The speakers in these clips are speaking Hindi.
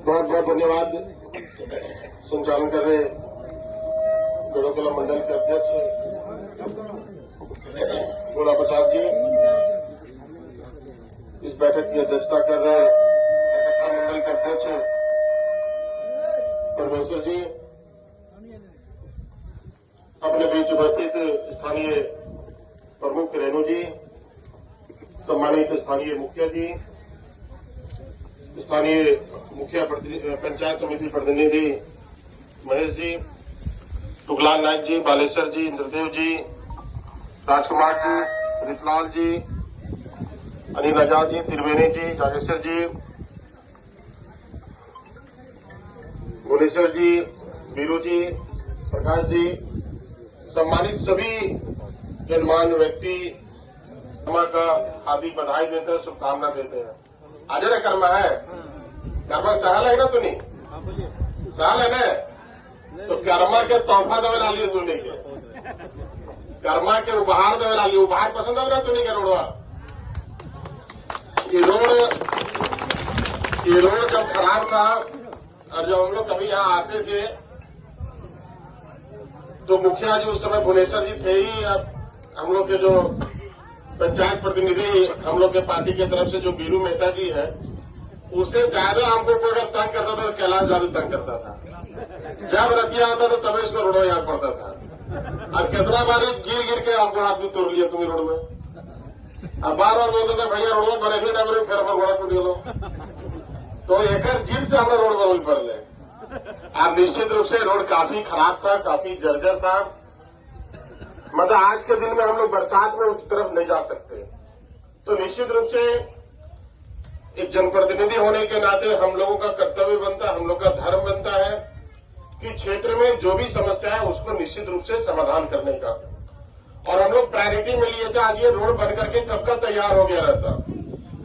बहुत बहुत धन्यवाद। संचालन कर रहे गढ़ोकला मंडल के अध्यक्ष भोला प्रसाद जी, इस बैठक की अध्यक्षता कर रहे मंडल के अध्यक्ष परमेश्वर जी, अपने बीच उपस्थित स्थानीय प्रमुख रेणु जी, सम्मानित स्थानीय मुखिया जी, स्थानीय मुखिया पंचायत समिति प्रतिनिधि महेश जी, टुकलाल नायक जी, बालेश्वर जी, इंद्रदेव जी, राजकुमार जी, रितलाल जी, अनिल आजाद जी, त्रिवेणी जी, जागेश्वर जी, भुवनेश्वर जी, बीरू जी, प्रकाश जी, सम्मानित सभी गणमान्य व्यक्ति कर्मा का हार्दिक बधाई देते हैं, शुभकामना देते हैं। आज ना कर्मा है, कर्मा सहल है ना, तो नहीं सहल है ना, तो कर्मा के तोहफा देवे ला लिए तू नहीं के, कर्मा के उपहार देवे ला लिए, उपहार पसंद है ना तू नहीं के रोडवा। ये रोड जब खराब था और जब हम लोग कभी यहाँ आते थे तो मुखिया जी उस समय भुवनेश्वर जी थे ही, अब हम लोग के जो पंचायत प्रतिनिधि हम लोग के पार्टी की तरफ से जो बीरू मेहता जी है, उससे ज्यादा हमको कोई अगर तंग करता था तो कैलाश ज्यादा तंग करता था। जब रतिया आता तो तभी इसको रोड याद पड़ता था। और कितना बार गिर गिर के आपको हाथ भी तोड़ लिया तुम्हें रोड में। अब बार बार बोलते थे भैया रोड में बने भी ना करो, फिर हमारा घोड़ा टूट गलो। तो एक जिन से हमारा रोड बनल पर ले। अब निश्चित रूप से रोड काफी खराब था, काफी जर्जर था। मतलब आज के दिन में हम लोग बरसात में उस तरफ नहीं जा सकते। तो निश्चित रूप से एक जनप्रतिनिधि होने के नाते हम लोगों का कर्तव्य बनता है, हम लोग का धर्म बनता है कि क्षेत्र में जो भी समस्या है उसको निश्चित रूप से समाधान करने का। और हम लोग प्रायोरिटी में लिए थे, आज ये रोड बन करके कब का तैयार हो गया रहता।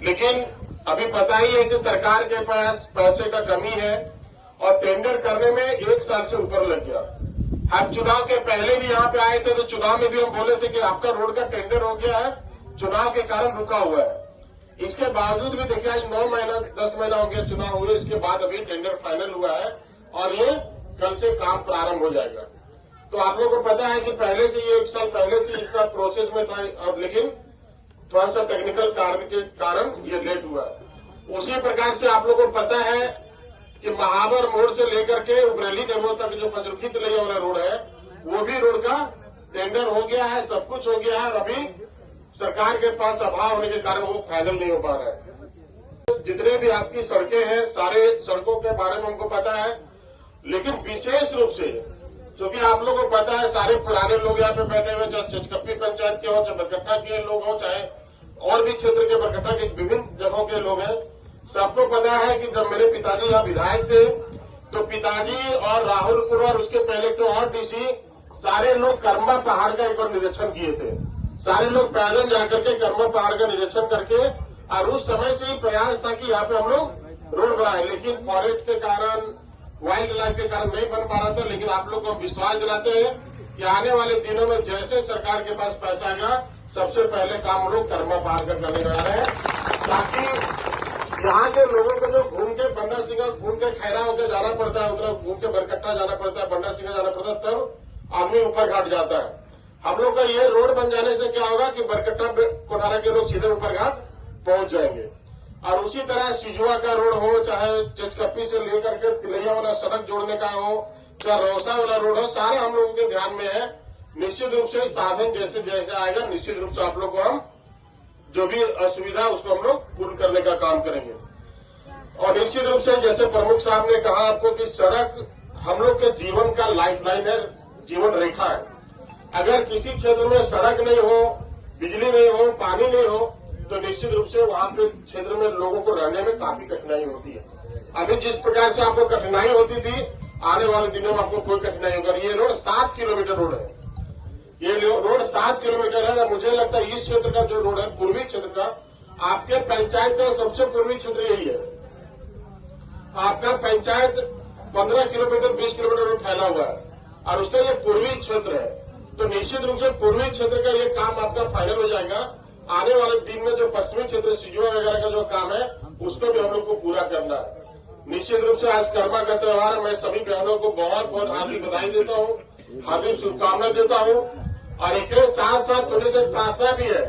लेकिन अभी पता ही है कि सरकार के पास पैसे का कमी है और टेंडर करने में 1 साल से ऊपर लग गया। हम चुनाव के पहले भी यहाँ पे आए थे तो चुनाव में भी हम बोले थे कि आपका रोड का टेंडर हो गया है, चुनाव के कारण रुका हुआ है। इसके बावजूद भी देखिए आज 9 महीना 10 महीना हो गया चुनाव हुए, इसके बाद अभी टेंडर फाइनल हुआ है और ये कल से काम प्रारंभ हो जाएगा। तो आप लोगों को पता है कि पहले से ये 1 साल पहले से इसका प्रोसेस में था, और लेकिन थोड़ा सा टेक्निकल कारण के कारण ये लेट हुआ है। उसी प्रकार से आप लोगों को पता है कि महावर मोड़ से लेकर के उबरेली डेमो तक जो पंचरुखी तिलैया वाला रोड है, वो भी रोड का टेंडर हो गया है, सब कुछ हो गया है। अभी सरकार के पास अभाव होने के कारण वो फाइनल नहीं हो पा रहा है। जितने भी आपकी सड़कें हैं, सारे सड़कों के बारे में हमको पता है, लेकिन विशेष रूप से क्योंकि आप लोगों को पता है सारे पुराने लोग यहाँ पे बैठे हुए, चाहे चिचकप्पी पंचायत के हो, चाहे बरकट्टा के लोग हो, चाहे और भी क्षेत्र के बरकट्टा के विभिन्न जगहों के लोग हैं। सबको पता है कि जब मेरे पिताजी यहाँ विधायक थे तो पिताजी और राहुलपुर और उसके पहले तो और डीसी सारे लोग कर्मा पहाड़ का एक बार निरीक्षण किए थे। सारे लोग पैदल जाकर के कर्मा पहाड़ का निरीक्षण करके, और उस समय से ही प्रयास था कि यहाँ पे हम लोग रोड बनाए, लेकिन फॉरेस्ट के कारण, वाइल्ड लाइफ के कारण नहीं बन पा रहा था। लेकिन आप लोग को विश्वास दिलाते हैं कि आने वाले दिनों में जैसे सरकार के पास पैसा आएगा, सबसे पहले काम हम लोग कर्मा पहाड़ का करने जा रहे हैं, ताकि यहाँ के लोगों को जो घूम के बंडा सिंह घूम के खैरा होकर जाना पड़ता है, उधर घूम के बरकट्टा जाना पड़ता है, बंडा सिंह जाना पड़ता है, तब आदमी ऊपर घाट जाता है। हम लोग का ये रोड बन जाने से क्या होगा कि बरकट्टा कोठारा के लोग सीधे ऊपर घाट पहुंच जाएंगे। और उसी तरह सिजुआ का रोड हो, चाहे चिचकप्पी से लेकर के तिलैया वाला सड़क जोड़ने का हो, चाहे रौसा वाला रोड हो, सारे हम लोगों के ध्यान में है। निश्चित रूप से साधन जैसे जैसे आएगा, निश्चित रूप से आप लोग को हम जो भी असुविधा उसको हम लोग पूर्ण करने का काम करेंगे। और निश्चित रूप से जैसे प्रमुख साहब ने कहा आपको कि सड़क हम लोग के जीवन का लाइफलाइन है, जीवन रेखा है। अगर किसी क्षेत्र में सड़क नहीं हो, बिजली नहीं हो, पानी नहीं हो, तो निश्चित रूप से वहां पे क्षेत्र में लोगों को रहने में काफी कठिनाई होती है। अभी जिस प्रकार से आपको कठिनाई होती थी, आने वाले दिनों में आपको कोई कठिनाई होगा। ये रोड 7 किलोमीटर रोड है, ये रोड 7 किलोमीटर है। मुझे लगता है इस क्षेत्र का जो रोड है, पूर्वी क्षेत्र का, आपके पंचायत का सबसे पूर्वी क्षेत्र यही है। आपका पंचायत 15 किलोमीटर 20 किलोमीटर रोड फैला हुआ है और उसका ये पूर्वी क्षेत्र है। तो निश्चित रूप से पूर्वी क्षेत्र का ये काम आपका फाइनल हो जाएगा। आने वाले दिन में जो पश्चिमी क्षेत्र सिजुआ वगैरह का जो काम है, उसको भी हम लोग को पूरा करना है। निश्चित रूप से आज कर्मा का त्योहार है। मैं सभी बहनों को बहुत बहुत हार्दिक बधाई देता हूँ, हार्दिक शुभकामनाएं देता हूँ। और एक साथ साथ थोड़ी सी प्रार्थना भी है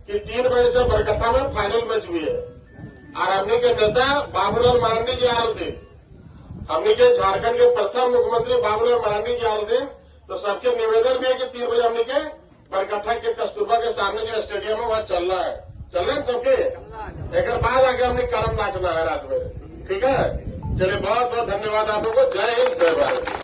कि 3 बजे से बरकट्ठा में फाइनल मैच भी है और हमने के नेता बाबूलाल मरांडी जी आ रहे थे। हमने के झारखंड के प्रथम मुख्यमंत्री बाबूलाल मरांडी जी आ रहे थे। तो सबके निवेदन भी है कि 3 बजे हमने के बरकट्ठा के कस्तूरबा के सामने जो स्टेडियम है वहाँ चल रहा है। चल रहे हैं सबके, एक बाद आके हमने करम नाचना है रात में। ठीक है, चलिए बहुत बहुत धन्यवाद आप लोगों को। जय हिंद, जय भारत।